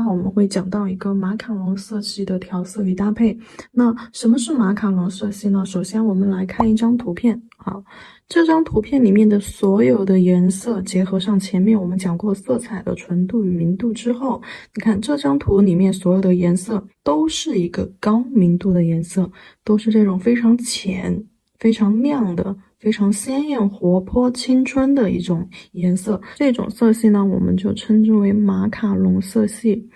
号我们会讲到一个马卡龙色系的调色与搭配。那什么是马卡龙色系呢？首先我们来看一张图片。好，这张图片里面的所有的颜色结合上前面我们讲过色彩的纯度与明度之后，你看这张图里面所有的颜色都是一个高明度的颜色，都是这种非常浅、非常亮的、非常鲜艳、活泼、青春的一种颜色。这种色系呢，我们就称之为马卡龙色系。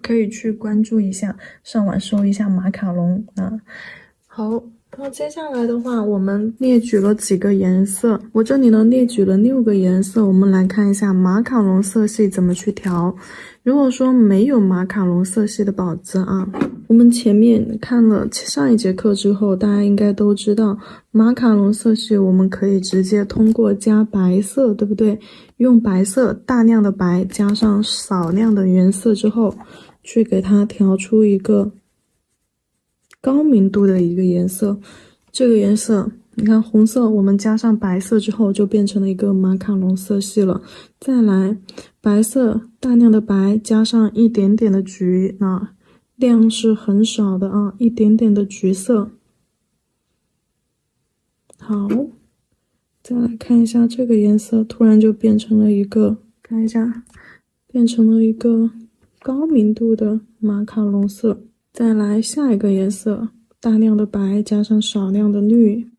可以去关注一下，上网搜一下马卡龙。好。那接下来的话，我们列举了几个颜色，我这里呢列举了6个颜色，我们来看一下马卡龙色系怎么去调。如果说没有马卡龙色系的宝子啊，我们前面看了上一节课之后，大家应该都知道，马卡龙色系我们可以直接通过加白色，对不对？用白色大量的白加上少量的原色之后，去给它调出一个高明度的一个颜色。这个颜色你看红色我们加上白色之后就变成了一个马卡龙色系了。再来白色大量的白加上一点点的橘，量是很少的啊，一点点的橘色。好，再来看一下这个颜色，突然就变成了一个，看一下，变成了一个高明度的马卡龙色。再来下一个颜色，大量的白加上少量的绿，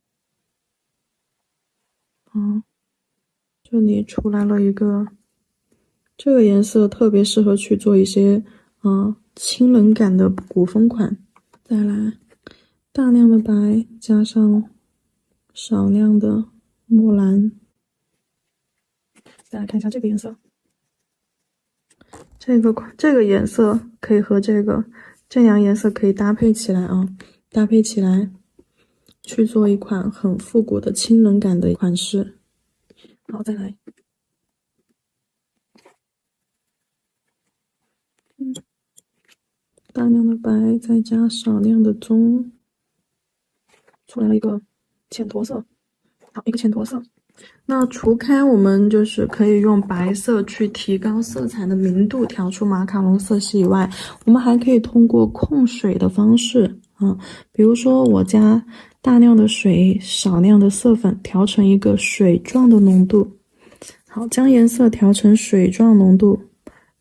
这里出来了一个，这个颜色特别适合去做一些清冷感的古风款。再来大量的白加上少量的墨蓝。再来看一下这个颜色，这个颜色可以和这两颜色可以搭配起来啊，搭配起来去做一款很复古的清冷感的款式。好，再来，大量的白再加少量的棕，出来了一个浅驼色。好，一个浅驼色。那除开我们就是可以用白色去提高色彩的明度，调出马卡龙色系以外，我们还可以通过控水的方式比如说我加大量的水，少量的色粉，调成一个水状的浓度。好，将颜色调成水状浓度，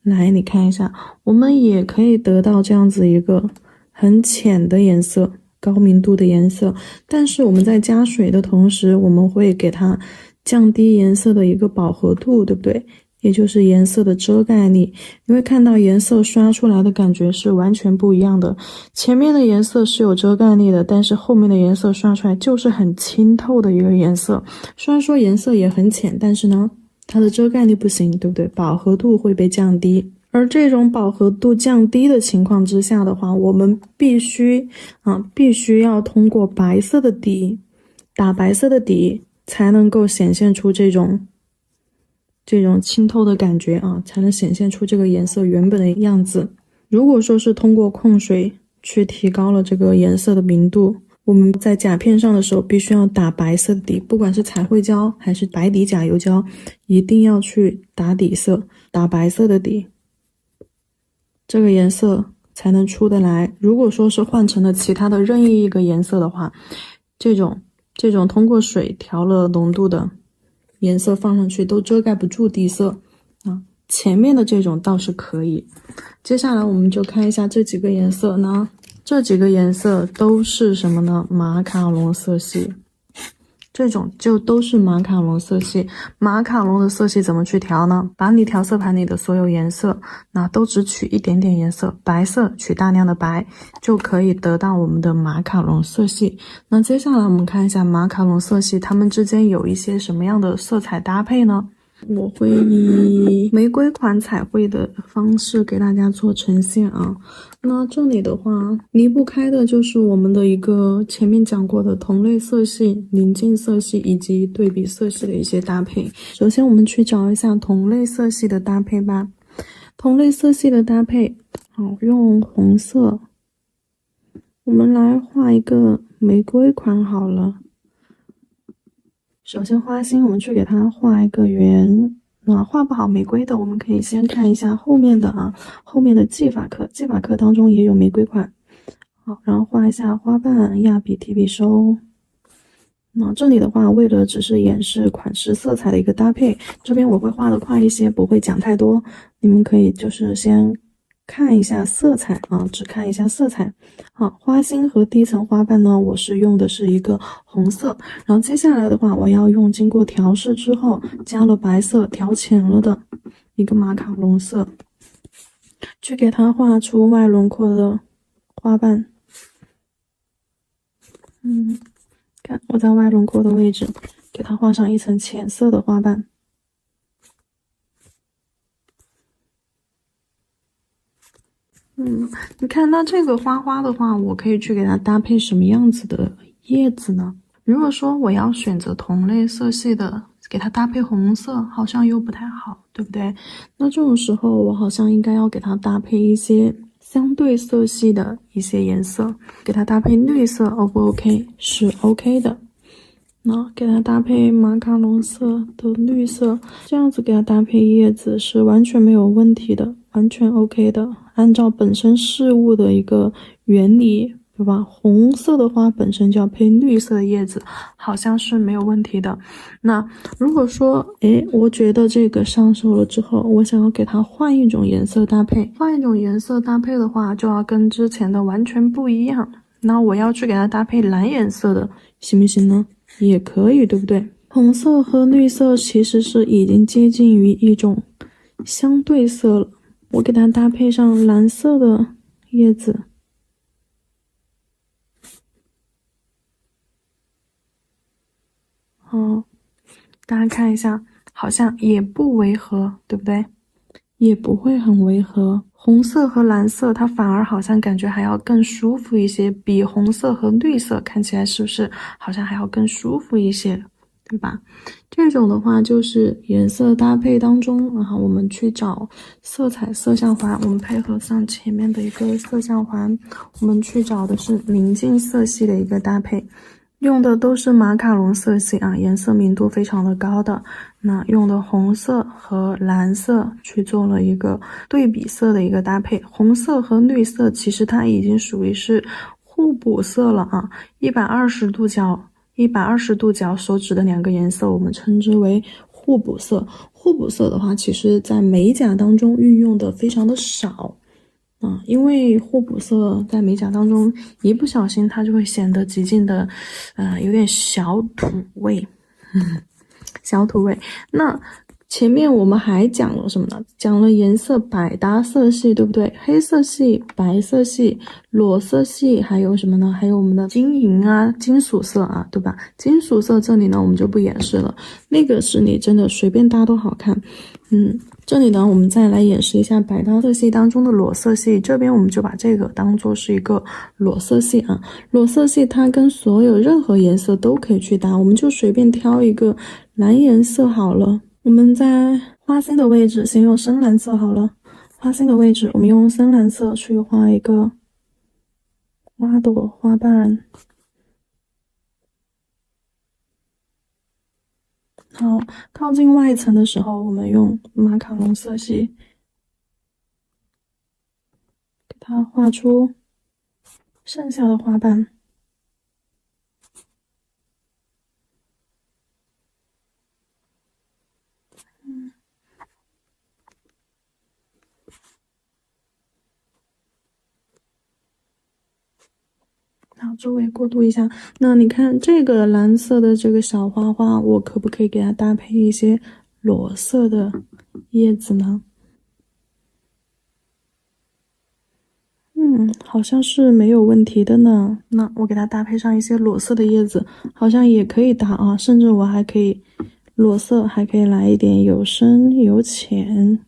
来你看一下，我们也可以得到这样子一个很浅的颜色，高明度的颜色。但是我们在加水的同时，我们会给它降低颜色的一个饱和度，对不对？也就是颜色的遮盖力。你会看到颜色刷出来的感觉是完全不一样的。前面的颜色是有遮盖力的，但是后面的颜色刷出来就是很清透的一个颜色。虽然说颜色也很浅，但是呢，它的遮盖力不行，对不对？饱和度会被降低。而这种饱和度降低的情况之下的话，我们必须要通过白色的底，打白色的底，才能够显现出这种清透的感觉才能显现出这个颜色原本的样子。如果说是通过控水去提高了这个颜色的明度，我们在甲片上的时候必须要打白色的底，不管是彩绘胶还是白底甲油胶，一定要去打底色，打白色的底，这个颜色才能出得来。如果说是换成了其他的任意一个颜色的话，这种通过水调了浓度的颜色放上去都遮盖不住底色前面的这种倒是可以。接下来我们就看一下这几个颜色呢，这几个颜色都是什么呢？马卡龙色系。这种就都是马卡龙色系。马卡龙的色系怎么去调呢？把你调色盘里的所有颜色都只取一点点颜色，白色取大量的白，就可以得到我们的马卡龙色系。那接下来我们看一下马卡龙色系它们之间有一些什么样的色彩搭配呢？我会以玫瑰款彩绘的方式给大家做呈现那这里的话离不开的就是我们的一个前面讲过的同类色系、临近色系以及对比色系的一些搭配。首先我们去找一下同类色系的搭配吧。同类色系的搭配，用红色，我们来画一个玫瑰款好了。首先花心我们去给它画一个圆，那画不好玫瑰的，我们可以先看一下后面的啊，后面的技法课，技法课当中也有玫瑰款。好，然后画一下花瓣，压笔提笔收。那这里的话，为了只是演示款式色彩的一个搭配，这边我会画的快一些，不会讲太多。你们可以就是先看一下色彩啊，只看一下色彩。好，花心和第一层花瓣呢，我是用的是一个红色，然后接下来的话，我要用经过调试之后加了白色调浅了的一个马卡龙色，去给它画出外轮廓的花瓣。看我在外轮廓的位置给它画上一层浅色的花瓣。你看那这个花的话，我可以去给它搭配什么样子的叶子呢？如果说我要选择同类色系的，给它搭配红色，好像又不太好，对不对？那这种时候，我好像应该要给它搭配一些相对色系的一些颜色，给它搭配绿色 ，O 不 OK？是 OK 的。那给它搭配马卡龙色的绿色，这样子给它搭配叶子是完全没有问题的，完全 OK 的。按照本身事物的一个原理，对吧？红色的花本身就要配绿色的叶子，好像是没有问题的。那如果说，我觉得这个上手了之后，我想要给它换一种颜色搭配，换一种颜色搭配的话，就要跟之前的完全不一样。那我要去给它搭配蓝颜色的，行不行呢？也可以，对不对？红色和绿色其实是已经接近于一种相对色了。我给它搭配上蓝色的叶子，好，大家看一下，好像也不违和，对不对？也不会很违和。红色和蓝色，它反而好像感觉还要更舒服一些，比红色和绿色看起来是不是好像还要更舒服一些，对吧？这种的话就是颜色搭配当中，然后我们去找色彩色相环，我们配合上前面的一个色相环，我们去找的是明净色系的一个搭配。用的都是马卡龙色系啊，颜色明度非常的高的。那用的红色和蓝色去做了一个对比色的一个搭配，红色和绿色其实它已经属于是互补色了啊。120度角所指的两个颜色，我们称之为互补色。互补色的话，其实在美甲当中运用的非常的少。因为互补色在美甲当中一不小心它就会显得极尽的，有点小土味，小土味。那前面我们还讲了什么呢？讲了颜色百搭色系，对不对？黑色系、白色系、裸色系，还有什么呢？还有我们的金银啊、金属色啊，对吧？金属色这里呢，我们就不演示了，那个是你真的随便搭都好看。这里呢，我们再来演示一下百搭色系当中的裸色系。这边我们就把这个当做是一个裸色系啊。裸色系它跟所有任何颜色都可以去搭，我们就随便挑一个蓝颜色好了。我们在花心的位置先用深蓝色好了。花心的位置，我们用深蓝色去画一个花朵花瓣。好，靠近外层的时候，我们用马卡龙色系给它画出剩下的花瓣。好，周围过渡一下。那你看这个蓝色的这个小花花，我可不可以给它搭配一些裸色的叶子呢？好像是没有问题的呢。那我给它搭配上一些裸色的叶子，好像也可以搭啊。甚至我还可以裸色，还可以来一点有深有浅。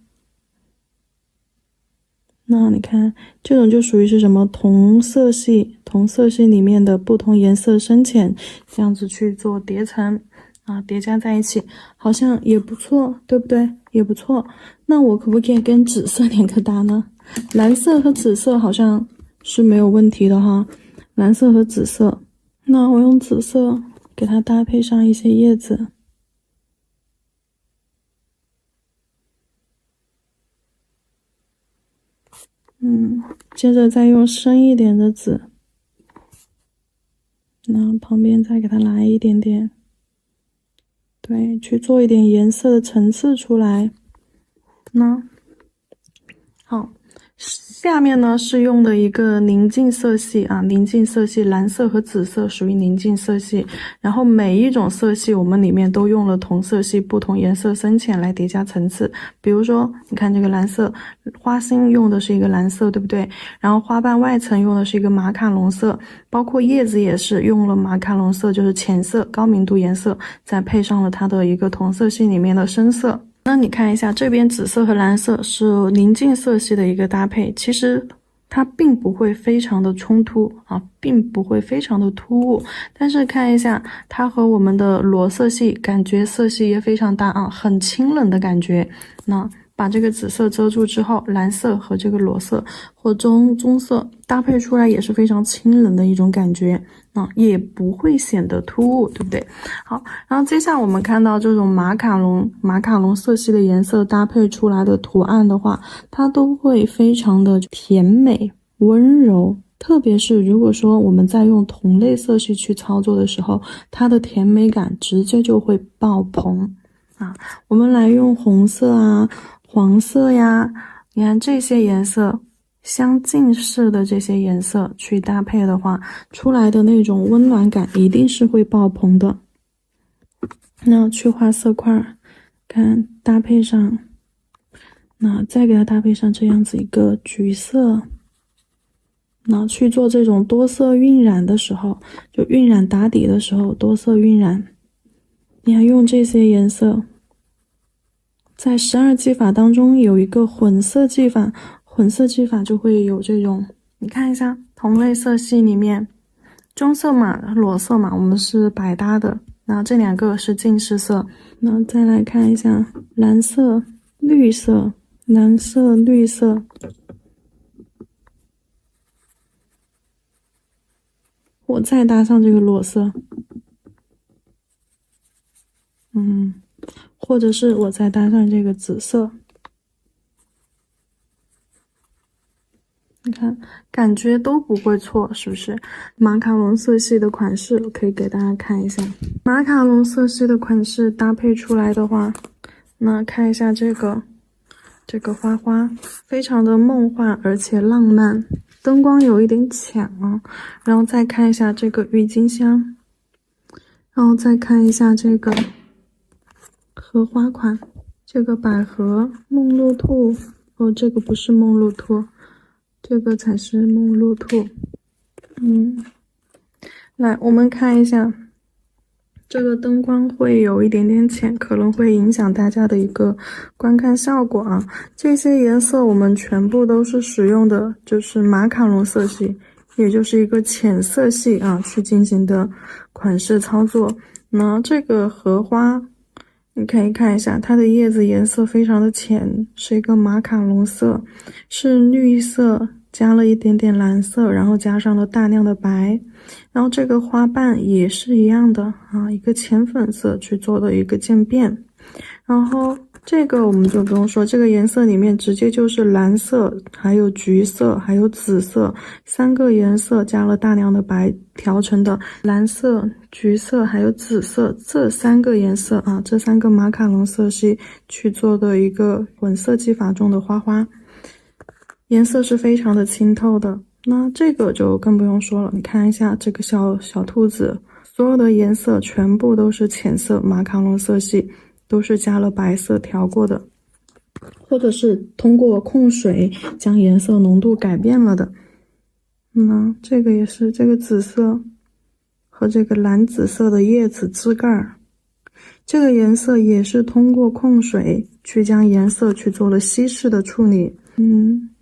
那你看，这种就属于是什么同色系，同色系里面的不同颜色深浅，这样子去做叠层啊，叠加在一起，好像也不错，对不对？也不错。那我可不可以跟紫色两个搭呢？蓝色和紫色好像是没有问题的哈，蓝色和紫色。那我用紫色给它搭配上一些叶子。接着再用深一点的紫，那旁边再给它来一点点，对，去做一点颜色的层次出来。那好，下面呢是用的一个宁静色系啊，宁静色系，蓝色和紫色属于宁静色系。然后每一种色系我们里面都用了同色系不同颜色深浅来叠加层次。比如说你看这个蓝色，花心用的是一个蓝色，对不对？然后花瓣外层用的是一个马卡龙色，包括叶子也是用了马卡龙色，就是浅色高明度颜色，再配上了它的一个同色系里面的深色。那你看一下这边紫色和蓝色是宁静色系的一个搭配，其实它并不会非常的冲突啊，并不会非常的突兀，但是看一下它和我们的裸色系感觉色系也非常搭啊，很清冷的感觉。那把这个紫色遮住之后，蓝色和这个裸色或棕色搭配出来也是非常清冷的一种感觉啊，也不会显得突兀，对不对？好，然后接下来我们看到这种马卡龙色系的颜色搭配出来的图案的话，它都会非常的甜美温柔，特别是如果说我们在用同类色系去操作的时候，它的甜美感直接就会爆棚啊。我们来用红色啊、黄色呀，你看这些颜色相近似的这些颜色去搭配的话，出来的那种温暖感一定是会爆棚的。那去画色块，看搭配上，那再给它搭配上这样子一个橘色，那去做这种多色晕染的时候，就晕染打底的时候多色晕染，你还用这些颜色。在12技法当中有一个混色技法，混色技法就会有这种，你看一下同类色系里面，棕色嘛、裸色嘛，我们是百搭的，那这两个是近视色。那再来看一下蓝色、绿色，蓝色、绿色，我再搭上这个裸色，或者是我再搭上这个紫色，你看感觉都不会错，是不是？马卡龙色系的款式我可以给大家看一下，马卡龙色系的款式搭配出来的话，那看一下这个花花非常的梦幻而且浪漫，灯光有一点浅啊。然后再看一下这个郁金香，然后再看一下这个荷花款，这个百合梦露兔，这个不是梦露兔，这个才是梦露兔。来我们看一下，这个灯光会有一点点浅，可能会影响大家的一个观看效果啊。这些颜色我们全部都是使用的就是马卡龙色系，也就是一个浅色系啊去进行的款式操作。那这个荷花你可以看一下，它的叶子颜色非常的浅，是一个马卡龙色，是绿色加了一点点蓝色，然后加上了大量的白。然后这个花瓣也是一样的啊，一个浅粉色去做的一个渐变。然后这个我们就不用说，这个颜色里面直接就是蓝色，还有橘色，还有紫色3个颜色加了大量的白调成的蓝色、橘色还有紫色这3个颜色啊，这3个马卡龙色系去做的一个混色技法中的花花，颜色是非常的清透的。那这个就更不用说了，你看一下这个小兔子，所有的颜色全部都是浅色马卡龙色系，都是加了白色调过的，或者是通过控水将颜色浓度改变了的。这个也是，这个紫色和这个蓝紫色的叶子枝盖，这个颜色也是通过控水去将颜色去做了稀释的处理。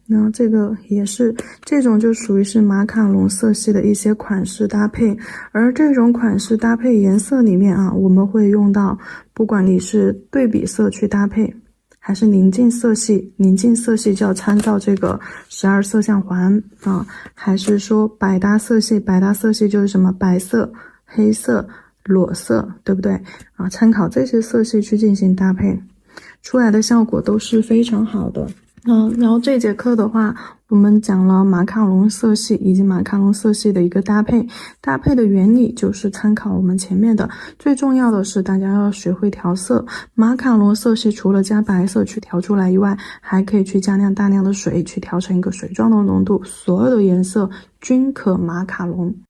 然后这个也是，这种就属于是马卡龙色系的一些款式搭配，而这种款式搭配颜色里面啊，我们会用到，不管你是对比色去搭配，还是宁静色系，宁静色系就要参照这个12色相环啊，还是说百搭色系，百搭色系就是什么白色、黑色、裸色，对不对啊？参考这些色系去进行搭配，出来的效果都是非常好的。然后这节课的话，我们讲了马卡龙色系以及马卡龙色系的一个搭配，搭配的原理就是参考我们前面的，最重要的是大家要学会调色。马卡龙色系除了加白色去调出来以外，还可以去加大量的水去调成一个水状的浓度，所有的颜色均可马卡龙。